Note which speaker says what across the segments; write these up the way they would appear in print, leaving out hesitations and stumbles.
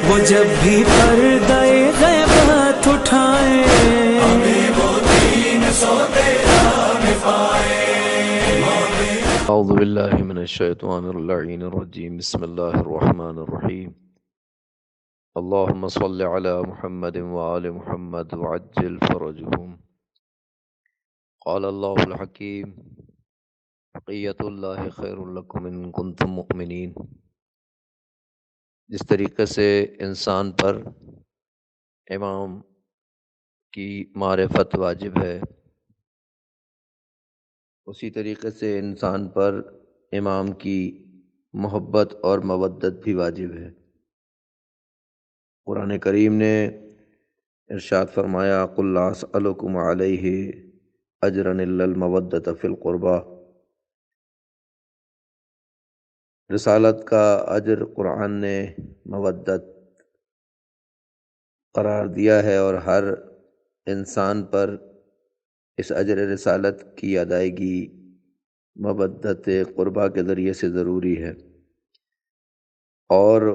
Speaker 1: وہ جب بھی پردہ غیبت اٹھائے، ہمیں وہ دین سو تیرا نبھائے۔
Speaker 2: اعوذ باللہ من الشیطان اللعین الرجیم، بسم اللہ الرحمن الرحیم۔ اللہم صل علی محمد وآل محمد وعجل فرجہم۔ قال اللہ الحکیم، بقیت اللہ خیر لکم ان کنتم مؤمنین۔ جس طریقے سے انسان پر امام کی معرفت واجب ہے، اسی طریقے سے انسان پر امام کی محبت اور مودت بھی واجب ہے۔ قرآن کریم نے ارشاد فرمایا، قُلْ لَا أَسْأَلُكُمْ عَلَيْهِ أَجْرًا إِلَّا الْمَوَدَّةَ فِي الْقُرْبَى۔ رسالت کا اجر قرآن نے مودت قرار دیا ہے، اور ہر انسان پر اس اجر رسالت کی ادائیگی مودت قربا کے ذریعے سے ضروری ہے۔ اور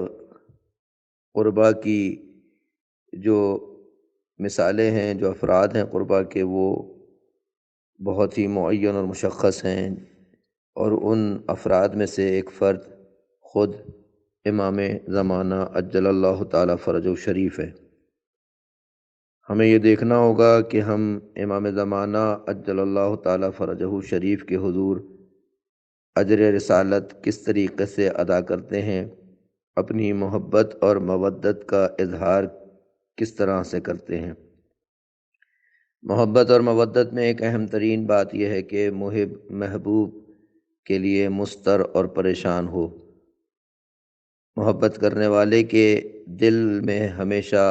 Speaker 2: قربا کی جو مثالیں ہیں، جو افراد ہیں قربا کے، وہ بہت ہی معین اور مشخص ہیں، اور ان افراد میں سے ایک فرد خود امام زمانہ عجل اللہ تعالی فرجہ شریف ہے۔ ہمیں یہ دیکھنا ہوگا کہ ہم امام زمانہ عجل اللہ تعالی فرجہ شریف کے حضور اجر رسالت کس طریقے سے ادا کرتے ہیں، اپنی محبت اور مودت کا اظہار کس طرح سے کرتے ہیں۔ محبت اور مودت میں ایک اہم ترین بات یہ ہے کہ محبوب کے لیے مضطر اور پریشان ہو۔ محبت کرنے والے کے دل میں ہمیشہ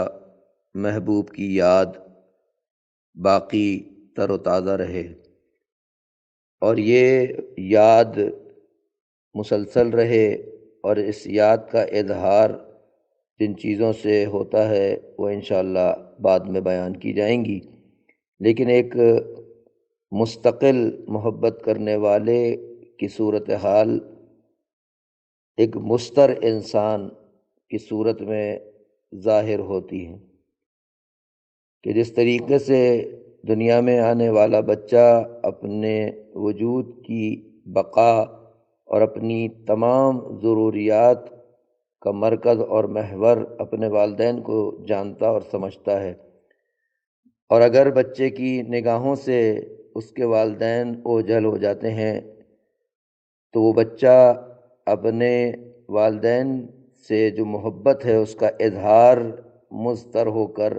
Speaker 2: محبوب کی یاد باقی تر و تازہ رہے، اور یہ یاد مسلسل رہے، اور اس یاد کا اظہار جن چیزوں سے ہوتا ہے وہ انشاءاللہ بعد میں بیان کی جائیں گی، لیکن ایک مستقل محبت کرنے والے کی صورتحال ایک مضطر انسان کی صورت میں ظاہر ہوتی ہے، کہ جس طریقے سے دنیا میں آنے والا بچہ اپنے وجود کی بقا اور اپنی تمام ضروریات کا مرکز اور محور اپنے والدین کو جانتا اور سمجھتا ہے، اور اگر بچے کی نگاہوں سے اس کے والدین اوجھل ہو جاتے ہیں تو وہ بچہ اپنے والدین سے جو محبت ہے اس کا اظہار مضطر ہو کر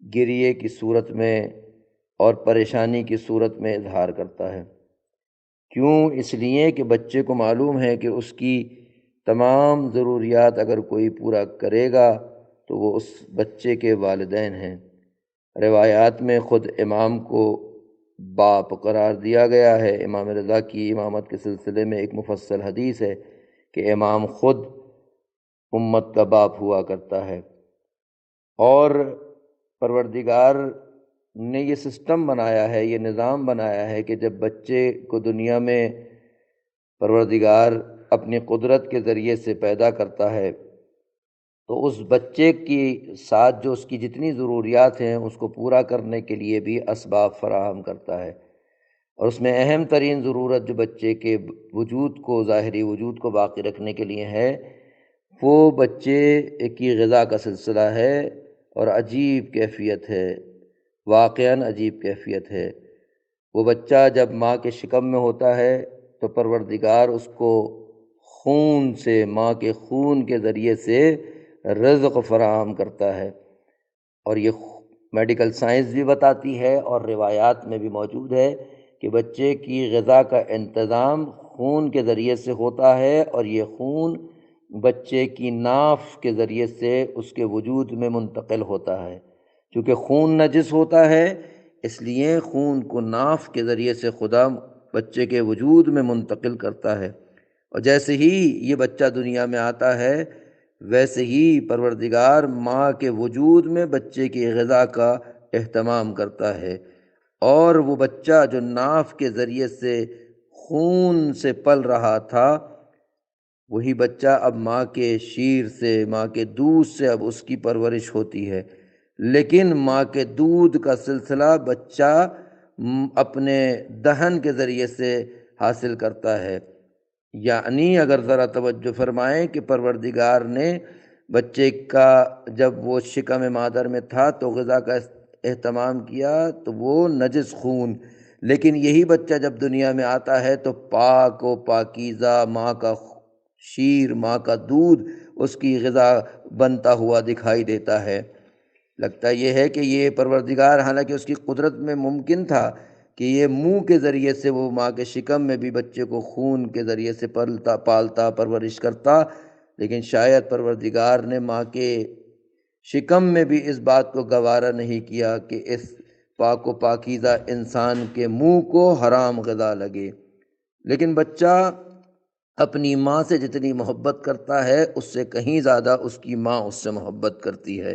Speaker 2: گریے کی صورت میں اور پریشانی کی صورت میں اظہار کرتا ہے۔ کیوں؟ اس لیے کہ بچے کو معلوم ہے کہ اس کی تمام ضروریات اگر کوئی پورا کرے گا تو وہ اس بچے کے والدین ہیں۔ روایات میں خود امام کو باپ قرار دیا گیا ہے۔ امام رضا کی امامت کے سلسلے میں ایک مفصل حدیث ہے کہ امام خود امت کا باپ ہوا کرتا ہے، اور پروردگار نے یہ سسٹم بنایا ہے، یہ نظام بنایا ہے کہ جب بچے کو دنیا میں پروردگار اپنی قدرت کے ذریعے سے پیدا کرتا ہے تو اس بچے کی ساتھ جو اس کی جتنی ضروریات ہیں اس کو پورا کرنے کے لیے بھی اسباب فراہم کرتا ہے، اور اس میں اہم ترین ضرورت جو بچے کے وجود کو، ظاہری وجود کو باقی رکھنے کے لیے ہے، وہ بچے کی غذا کا سلسلہ ہے، اور عجیب کیفیت ہے، واقعاً عجیب کیفیت ہے۔ وہ بچہ جب ماں کے شکم میں ہوتا ہے تو پروردگار اس کو خون سے، ماں کے خون کے ذریعے سے رزق فراہم کرتا ہے، اور یہ میڈیکل سائنس بھی بتاتی ہے اور روایات میں بھی موجود ہے کہ بچے کی غذا کا انتظام خون کے ذریعے سے ہوتا ہے، اور یہ خون بچے کی ناف کے ذریعے سے اس کے وجود میں منتقل ہوتا ہے۔ چونکہ خون نجس ہوتا ہے اس لیے خون کو ناف کے ذریعے سے خدا بچے کے وجود میں منتقل کرتا ہے، اور جیسے ہی یہ بچہ دنیا میں آتا ہے ویسے ہی پروردگار ماں کے وجود میں بچے کی غذا کا اہتمام کرتا ہے، اور وہ بچہ جو ناف کے ذریعے سے خون سے پل رہا تھا وہی بچہ اب ماں کے شیر سے، ماں کے دودھ سے اب اس کی پرورش ہوتی ہے، لیکن ماں کے دودھ کا سلسلہ بچہ اپنے دہن کے ذریعے سے حاصل کرتا ہے۔ یعنی اگر ذرا توجہ فرمائیں کہ پروردگار نے بچے کا جب وہ شکم مادر میں تھا تو غذا کا اہتمام کیا تو وہ نجس خون، لیکن یہی بچہ جب دنیا میں آتا ہے تو پاک و پاکیزہ ماں کا شیر، ماں کا دودھ اس کی غذا بنتا ہوا دکھائی دیتا ہے۔ لگتا یہ ہے کہ یہ پروردگار، حالانکہ اس کی قدرت میں ممکن تھا کہ یہ منہ کے ذریعے سے وہ ماں کے شکم میں بھی بچے کو خون کے ذریعے سے پالتا پرورش کرتا، لیکن شاید پروردگار نے ماں کے شکم میں بھی اس بات کو گوارا نہیں کیا کہ اس پاک و پاکیزہ انسان کے منہ کو حرام غذا لگے۔ لیکن بچہ اپنی ماں سے جتنی محبت کرتا ہے اس سے کہیں زیادہ اس کی ماں اس سے محبت کرتی ہے،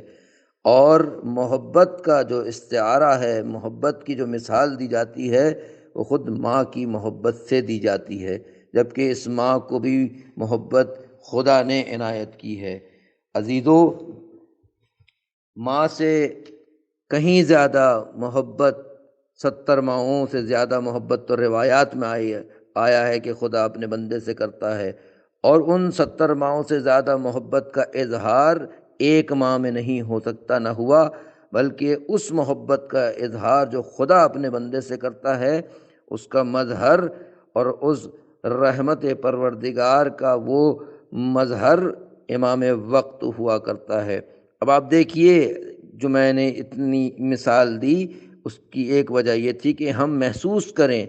Speaker 2: اور محبت کا جو استعارہ ہے، محبت کی جو مثال دی جاتی ہے وہ خود ماں کی محبت سے دی جاتی ہے، جبکہ اس ماں کو بھی محبت خدا نے عنایت کی ہے۔ عزیزو، ماں سے کہیں زیادہ محبت، 70 ماؤں سے زیادہ محبت تو روایات میں آیا ہے کہ خدا اپنے بندے سے کرتا ہے، اور ان 70 ماؤں سے زیادہ محبت کا اظہار ایک ماں میں نہیں ہو سکتا، نہ ہوا، بلکہ اس محبت کا اظہار جو خدا اپنے بندے سے کرتا ہے اس کا مظہر اور اس رحمت پروردگار کا وہ مظہر امام وقت ہوا کرتا ہے۔ اب آپ دیکھیے، جو میں نے اتنی مثال دی اس کی ایک وجہ یہ تھی کہ ہم محسوس کریں،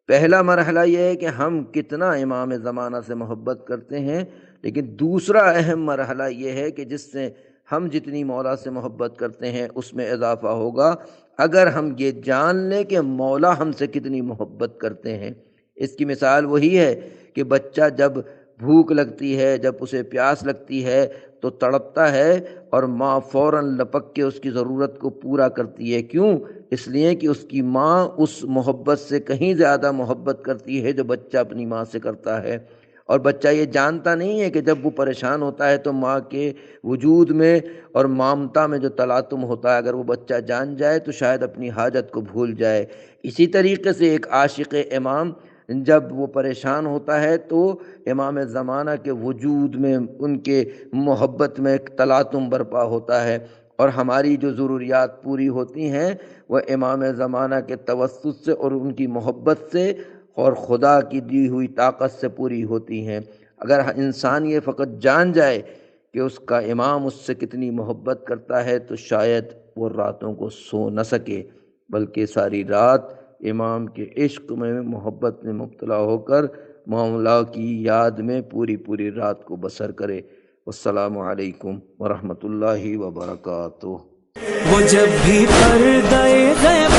Speaker 2: پہلا مرحلہ یہ ہے کہ ہم کتنا امام زمانہ سے محبت کرتے ہیں، لیکن دوسرا اہم مرحلہ یہ ہے کہ جس سے ہم جتنی مولا سے محبت کرتے ہیں اس میں اضافہ ہوگا اگر ہم یہ جان لیں کہ مولا ہم سے کتنی محبت کرتے ہیں۔ اس کی مثال وہی ہے کہ بچہ جب بھوک لگتی ہے، جب اسے پیاس لگتی ہے تو تڑپتا ہے، اور ماں فوراً لپک کے اس کی ضرورت کو پورا کرتی ہے۔ کیوں؟ اس لیے کہ اس کی ماں اس محبت سے کہیں زیادہ محبت کرتی ہے جو بچہ اپنی ماں سے کرتا ہے، اور بچہ یہ جانتا نہیں ہے کہ جب وہ پریشان ہوتا ہے تو ماں کے وجود میں اور مامتا میں جو تلاطم ہوتا ہے، اگر وہ بچہ جان جائے تو شاید اپنی حاجت کو بھول جائے۔ اسی طریقے سے ایک عاشق امام جب وہ پریشان ہوتا ہے تو امام زمانہ کے وجود میں، ان کے محبت میں ایک تلاطم برپا ہوتا ہے، اور ہماری جو ضروریات پوری ہوتی ہیں وہ امام زمانہ کے توسط سے اور ان کی محبت سے اور خدا کی دی ہوئی طاقت سے پوری ہوتی ہیں۔ اگر انسان یہ فقط جان جائے کہ اس کا امام اس سے کتنی محبت کرتا ہے تو شاید وہ راتوں کو سو نہ سکے، بلکہ ساری رات امام کے عشق میں، محبت میں مبتلا ہو کر مولا کی یاد میں پوری رات کو بسر کرے۔ السلام علیکم ورحمۃ اللہ وبرکاتہ۔
Speaker 1: وہ جب بھی پردہ غیب